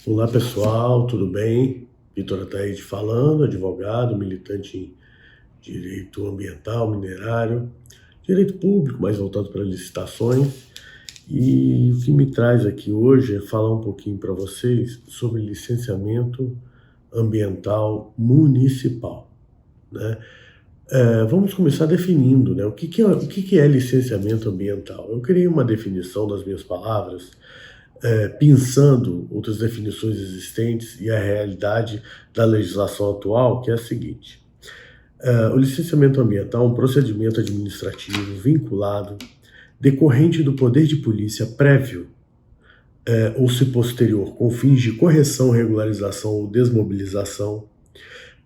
Olá pessoal, tudo bem? Vitor Ataíde falando, advogado, militante em direito ambiental, minerário, direito público, mais voltado para licitações. E o que me traz aqui hoje é falar um pouquinho para vocês sobre licenciamento ambiental municipal, né? Vamos começar definindo, né? O que é licenciamento ambiental? Eu criei uma definição das minhas palavras, pensando outras definições existentes e a realidade da legislação atual, que é a seguinte: o licenciamento ambiental é um procedimento administrativo vinculado, decorrente do poder de polícia prévio, ou se posterior, com fins de correção, regularização ou desmobilização,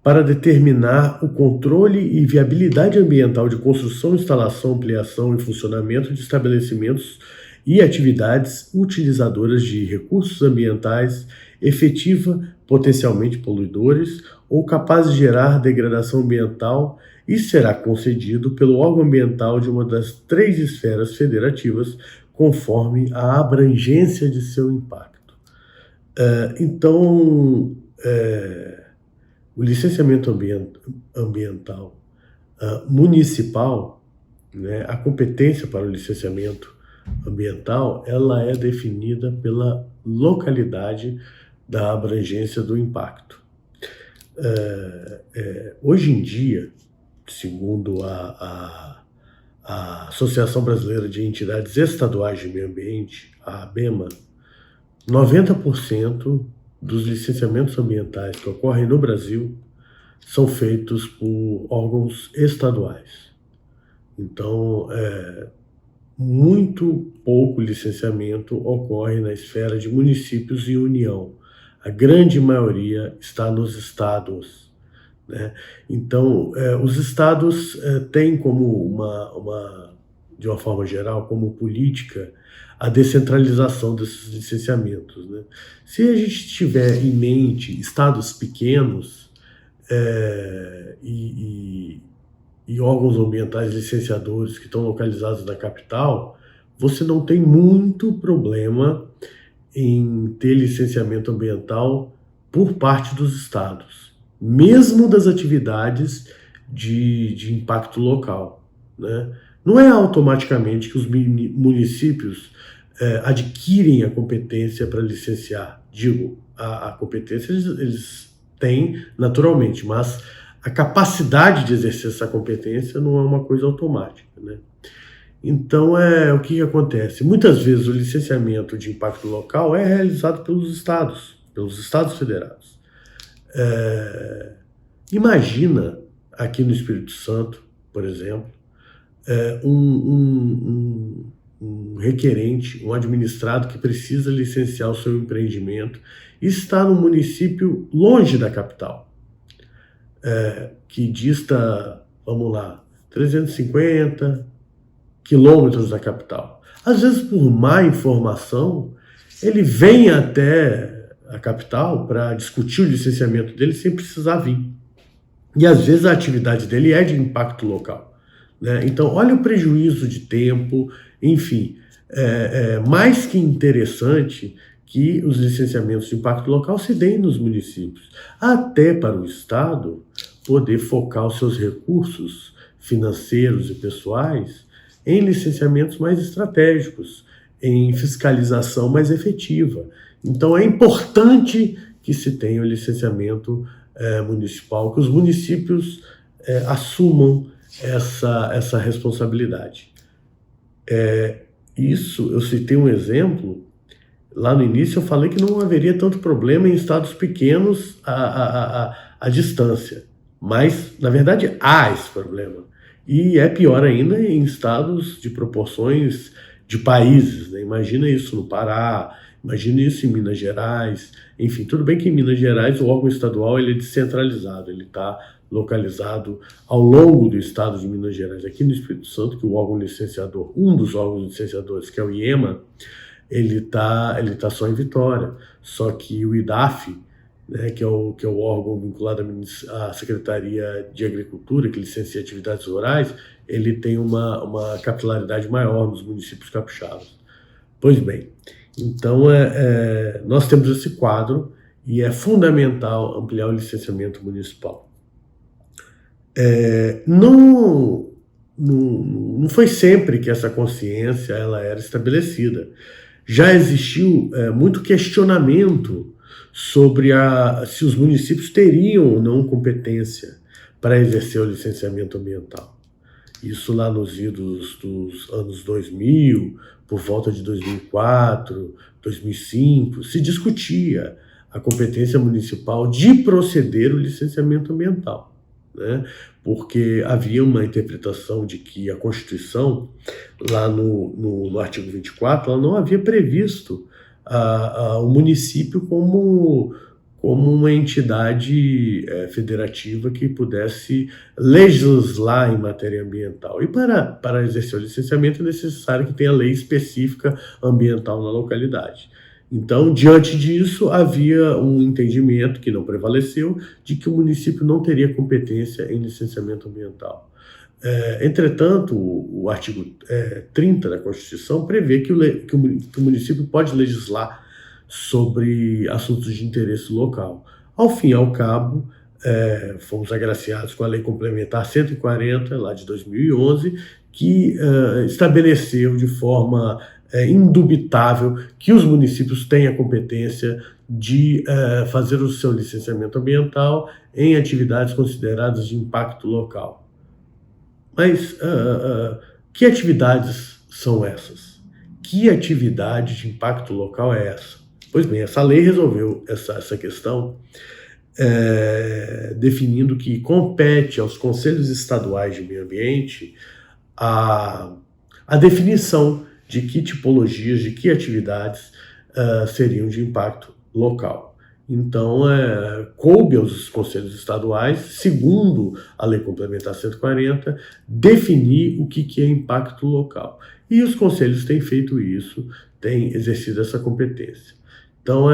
para determinar o controle e viabilidade ambiental de construção, instalação, ampliação e funcionamento de estabelecimentos e atividades utilizadoras de recursos ambientais efetiva, potencialmente poluidores ou capazes de gerar degradação ambiental, e será concedido pelo órgão ambiental de uma das 3 esferas federativas, conforme a abrangência de seu impacto. Então, o licenciamento ambiental municipal, né, a competência para o licenciamento ambiental, ela é definida pela localidade da abrangência do impacto. Hoje em dia, segundo a Associação Brasileira de Entidades Estaduais de Meio Ambiente, a ABEMA, 90% dos licenciamentos ambientais que ocorrem no Brasil são feitos por órgãos estaduais. Então, muito pouco licenciamento ocorre na esfera de municípios e União. A grande maioria está nos estados, né? Então, os estados têm como de uma forma geral, como política, a descentralização desses licenciamentos, né? Se a gente tiver em mente estados pequenos e órgãos ambientais licenciadores que estão localizados na capital, você não tem muito problema em ter licenciamento ambiental por parte dos estados, mesmo das atividades de impacto local, né? Não é automaticamente que os municípios adquirem a competência para licenciar. Digo, a competência eles têm naturalmente, mas a capacidade de exercer essa competência não é uma coisa automática, né? Então, o que acontece? Muitas vezes o licenciamento de impacto local é realizado pelos estados federados. Imagina, aqui no Espírito Santo, por exemplo, um requerente, um administrado que precisa licenciar o seu empreendimento e está num município longe da capital, que dista, vamos lá, 350 quilômetros da capital. Às vezes, por má informação, ele vem até a capital para discutir o licenciamento dele sem precisar vir. E às vezes a atividade dele é de impacto local, né? Então, olha o prejuízo de tempo, enfim. Mais que interessante que os licenciamentos de impacto local se deem nos municípios, até para o Estado poder focar os seus recursos financeiros e pessoais em licenciamentos mais estratégicos, em fiscalização mais efetiva. Então, é importante que se tenha o licenciamento municipal, que os municípios assumam essa responsabilidade. Eu citei um exemplo, lá no início eu falei que não haveria tanto problema em estados pequenos à distância, mas, na verdade, há esse problema. E é pior ainda em estados de proporções de países, né? Imagina isso no Pará, imagina isso em Minas Gerais. Enfim, tudo bem que em Minas Gerais o órgão estadual ele é descentralizado, ele está localizado ao longo do estado de Minas Gerais. Aqui no Espírito Santo, que o órgão licenciador, um dos órgãos licenciadores, que é o IEMA, ele tá só em Vitória. Só que o IDAF, né, que é o órgão vinculado à Secretaria de Agricultura, que licencia atividades rurais, ele tem uma capilaridade maior nos municípios capixabas. Pois bem, Então, nós temos esse quadro e é fundamental ampliar o licenciamento municipal. Não foi sempre que essa consciência ela era estabelecida. Já existiu muito questionamento sobre se os municípios teriam ou não competência para exercer o licenciamento ambiental. Isso lá nos idos dos anos 2000, por volta de 2004, 2005, se discutia a competência municipal de proceder o licenciamento ambiental, né? Porque havia uma interpretação de que a Constituição, lá no artigo 24, ela não havia previsto o município como uma entidade federativa que pudesse legislar em matéria ambiental. E para exercer o licenciamento é necessário que tenha lei específica ambiental na localidade. Então, diante disso, havia um entendimento que não prevaleceu de que o município não teria competência em licenciamento ambiental. Entretanto, o artigo 30 da Constituição prevê que o município pode legislar sobre assuntos de interesse local. Ao fim e ao cabo, fomos agraciados com a Lei Complementar 140, lá de 2011, que estabeleceu de forma indubitável que os municípios têm a competência de fazer o seu licenciamento ambiental em atividades consideradas de impacto local. Mas que atividades são essas? Que atividade de impacto local é essa? Pois bem, essa lei resolveu essa questão definindo que compete aos conselhos estaduais de meio ambiente a definição de que tipologias, de que atividades seriam de impacto local. Então, coube aos conselhos estaduais, segundo a Lei Complementar 140, definir o que é impacto local. E os conselhos têm feito isso, têm exercido essa competência. Então,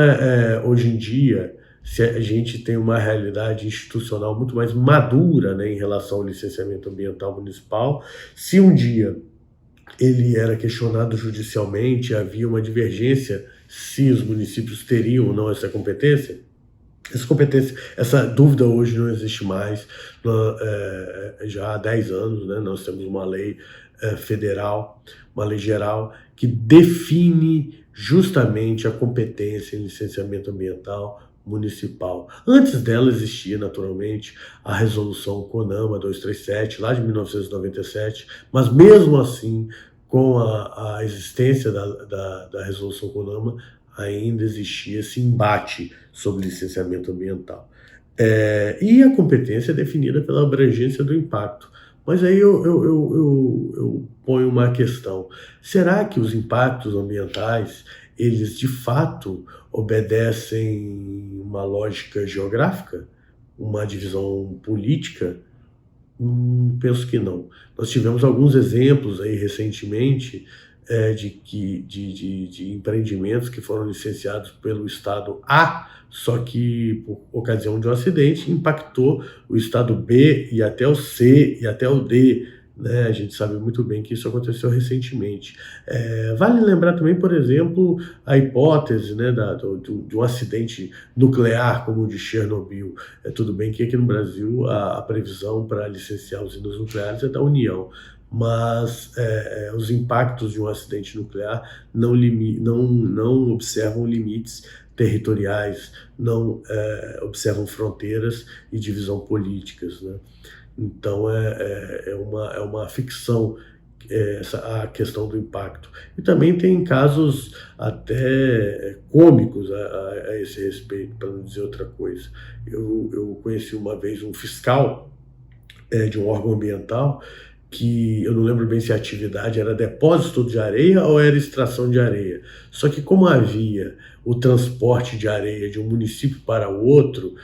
hoje em dia, se a gente tem uma realidade institucional muito mais madura, né, em relação ao licenciamento ambiental municipal, se um dia ele era questionado judicialmente, havia uma divergência se os municípios teriam ou não essa competência, essa dúvida hoje não existe mais. Já há 10 anos, né, nós temos uma lei federal, uma lei geral, que define justamente a competência em licenciamento ambiental municipal. Antes dela existia, naturalmente, a resolução CONAMA 237, lá de 1997, mas mesmo assim, com a existência da resolução CONAMA, ainda existia esse embate sobre licenciamento ambiental. E a competência é definida pela abrangência do impacto. Mas aí eu ponho uma questão. Será que os impactos ambientais, eles de fato obedecem uma lógica geográfica? Uma divisão política? Penso que não. Nós tivemos alguns exemplos aí recentemente de empreendimentos que foram licenciados pelo estado A, só que por ocasião de um acidente impactou o estado B e até o C e até o D, né? A gente sabe muito bem que isso aconteceu recentemente. Vale lembrar também, por exemplo, a hipótese, né, de um acidente nuclear como o de Chernobyl. Tudo bem que aqui no Brasil a previsão para licenciar usinas nucleares é da União, mas os impactos de um acidente nuclear não observam limites territoriais, não observam fronteiras e divisão políticas, né? Então é uma ficção a questão do impacto. E também tem casos até cômicos a esse respeito, para não dizer outra coisa. Eu conheci uma vez um fiscal de um órgão ambiental, que eu não lembro bem se a atividade era depósito de areia ou era extração de areia. Só que como havia o transporte de areia de um município para o outro,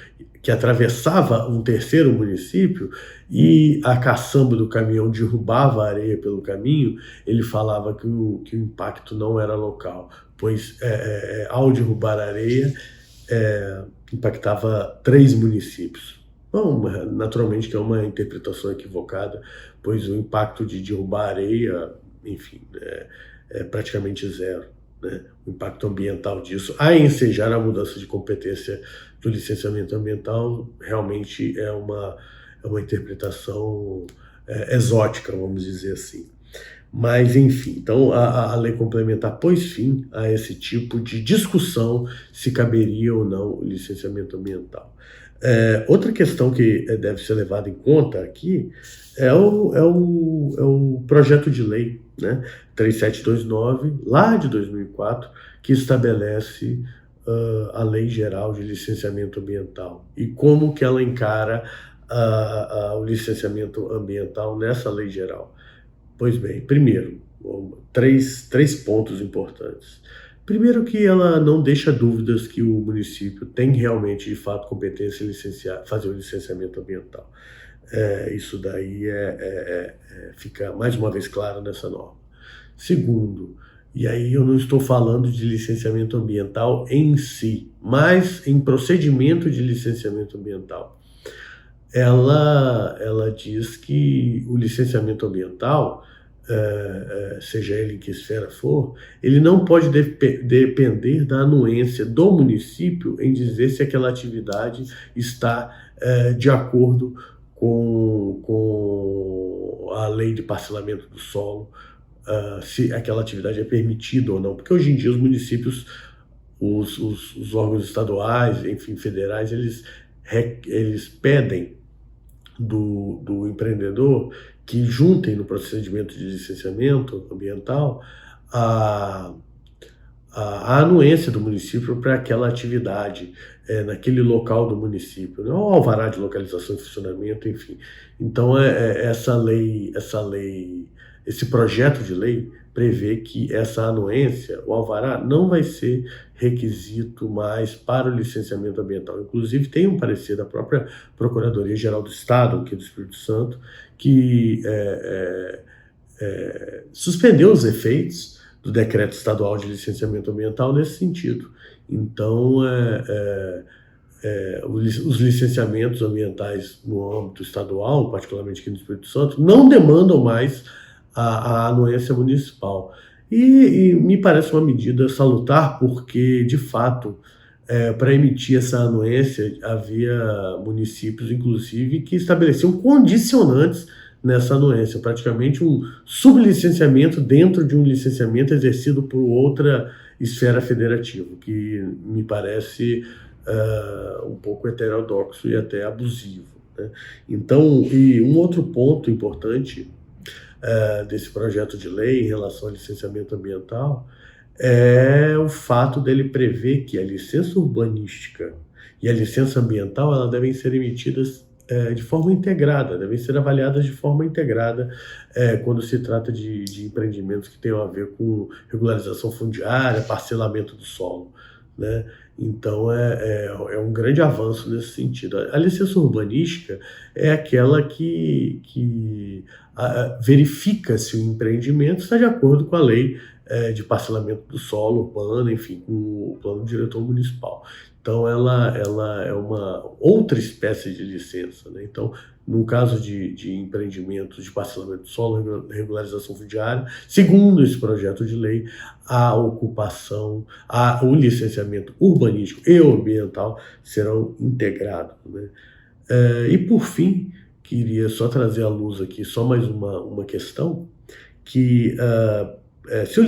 que atravessava um terceiro município, e a caçamba do caminhão derrubava a areia pelo caminho, ele falava que o impacto não era local, pois ao derrubar a areia, impactava 3 municípios. Bom, naturalmente que é uma interpretação equivocada, pois o impacto de derrubar areia, enfim, é praticamente zero, né, o impacto ambiental disso, a ensejar a mudança de competência do licenciamento ambiental, realmente é uma interpretação exótica, vamos dizer assim. Mas, enfim, então a lei complementar pôs fim a esse tipo de discussão se caberia ou não o licenciamento ambiental. Outra questão que deve ser levada em conta aqui é o projeto de lei, né, 3729, lá de 2004, que estabelece a Lei Geral de Licenciamento Ambiental e como que ela encara o licenciamento ambiental nessa lei geral. Pois bem, primeiro, três pontos importantes. Primeiro, que ela não deixa dúvidas que o município tem realmente, de fato, competência em fazer o licenciamento ambiental. Isso daí fica mais uma vez claro nessa norma. Segundo, e aí eu não estou falando de licenciamento ambiental em si, mas em procedimento de licenciamento ambiental. Ela diz que o licenciamento ambiental, seja ele em que esfera for, ele não pode depender da anuência do município em dizer se aquela atividade está de acordo com a lei de parcelamento do solo, se aquela atividade é permitida ou não. Porque hoje em dia os municípios, os órgãos estaduais, enfim, federais, eles pedem do empreendedor que juntem no procedimento de licenciamento ambiental a anuência do município para aquela atividade naquele local do município, né? O alvará de localização e funcionamento, enfim. Então, esse projeto de lei prevê que essa anuência, o alvará, não vai ser requisito mais para o licenciamento ambiental. Inclusive, tem um parecer da própria Procuradoria-Geral do Estado, aqui do Espírito Santo, que suspendeu os efeitos do Decreto Estadual de Licenciamento Ambiental nesse sentido. Então, os licenciamentos ambientais no âmbito estadual, particularmente aqui no Espírito Santo, não demandam mais a anuência municipal. E me parece uma medida salutar, porque, de fato, para emitir essa anuência, havia municípios, inclusive, que estabeleciam condicionantes nessa anuência, praticamente um sublicenciamento dentro de um licenciamento exercido por outra esfera federativa, que me parece um pouco heterodoxo e até abusivo, né? Então, e um outro ponto importante desse projeto de lei em relação ao licenciamento ambiental é o fato dele prever que a licença urbanística e a licença ambiental elas devem ser emitidas de forma integrada, devem ser avaliadas de forma integrada quando se trata de empreendimentos que tenham a ver com regularização fundiária, parcelamento do solo, né? Então é um grande avanço nesse sentido. A licença urbanística é aquela que verifica se o empreendimento está de acordo com a lei de parcelamento do solo urbano, enfim, com o plano diretor municipal. Então, ela é uma outra espécie de licença, né? Então, no caso de empreendimentos de parcelamento do solo, regularização fundiária, segundo esse projeto de lei, a ocupação, o licenciamento urbanístico e ambiental serão integrados, né? E, por fim, queria só trazer à luz aqui só mais uma questão, que se o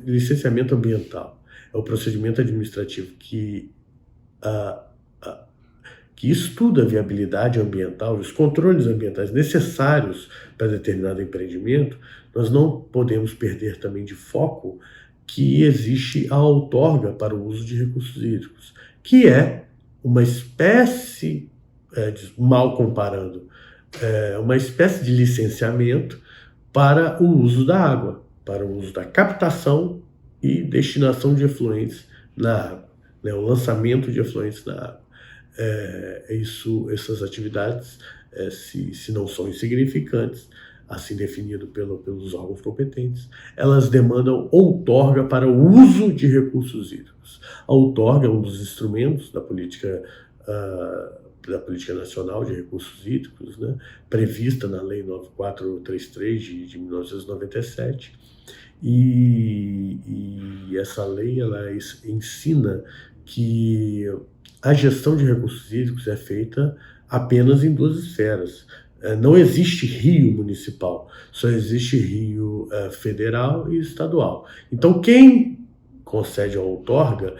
licenciamento ambiental é o procedimento administrativo que estuda a viabilidade ambiental, os controles ambientais necessários para determinado empreendimento, nós não podemos perder também de foco que existe a outorga para o uso de recursos hídricos, que é uma espécie, mal comparando, uma espécie de licenciamento para o uso da água, para o uso da captação e destinação de efluentes na água, né, o lançamento de efluentes na água. Essas atividades, se não são insignificantes, assim definido pelos órgãos competentes, elas demandam outorga para o uso de recursos hídricos. A outorga é um dos instrumentos da política da Política Nacional de Recursos Hídricos, né, prevista na Lei 9433 de 1997. E essa lei ela ensina que a gestão de recursos hídricos é feita apenas em duas esferas. Não existe rio municipal, só existe rio federal e estadual. Então, quem concede a outorga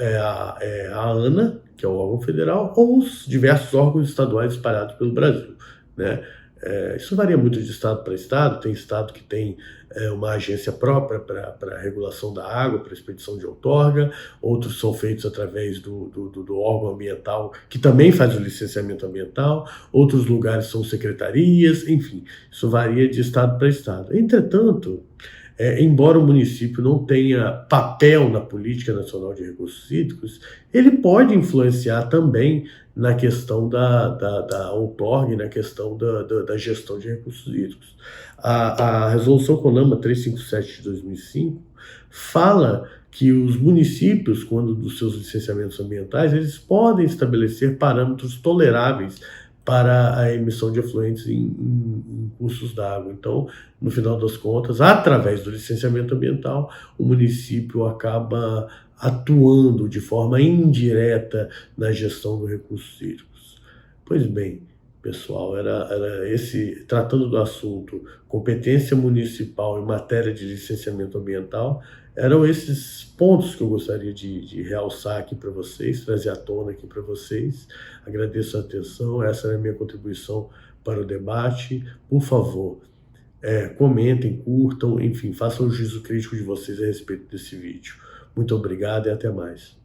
é a ANA, que é o órgão federal, ou os diversos órgãos estaduais espalhados pelo Brasil, né? Isso varia muito de estado para estado. Tem estado que tem uma agência própria para a regulação da água, para expedição de outorga, outros são feitos através do órgão ambiental, que também faz o licenciamento ambiental, outros lugares são secretarias, enfim, isso varia de estado para estado. Entretanto, embora o município não tenha papel na Política Nacional de Recursos Hídricos, ele pode influenciar também na questão da outorga e na questão da gestão de recursos hídricos. A Resolução CONAMA 357 de 2005 fala que os municípios, quando dos seus licenciamentos ambientais, eles podem estabelecer parâmetros toleráveis para a emissão de efluentes em cursos d'água. Então, no final das contas, através do licenciamento ambiental, o município acaba atuando de forma indireta na gestão dos recursos hídricos. Pois bem, pessoal, era esse, tratando do assunto competência municipal em matéria de licenciamento ambiental, eram esses pontos que eu gostaria de realçar aqui para vocês, trazer à tona aqui para vocês. Agradeço a atenção, essa é a minha contribuição para o debate. Por favor, comentem, curtam, enfim, façam o juízo crítico de vocês a respeito desse vídeo. Muito obrigado e até mais.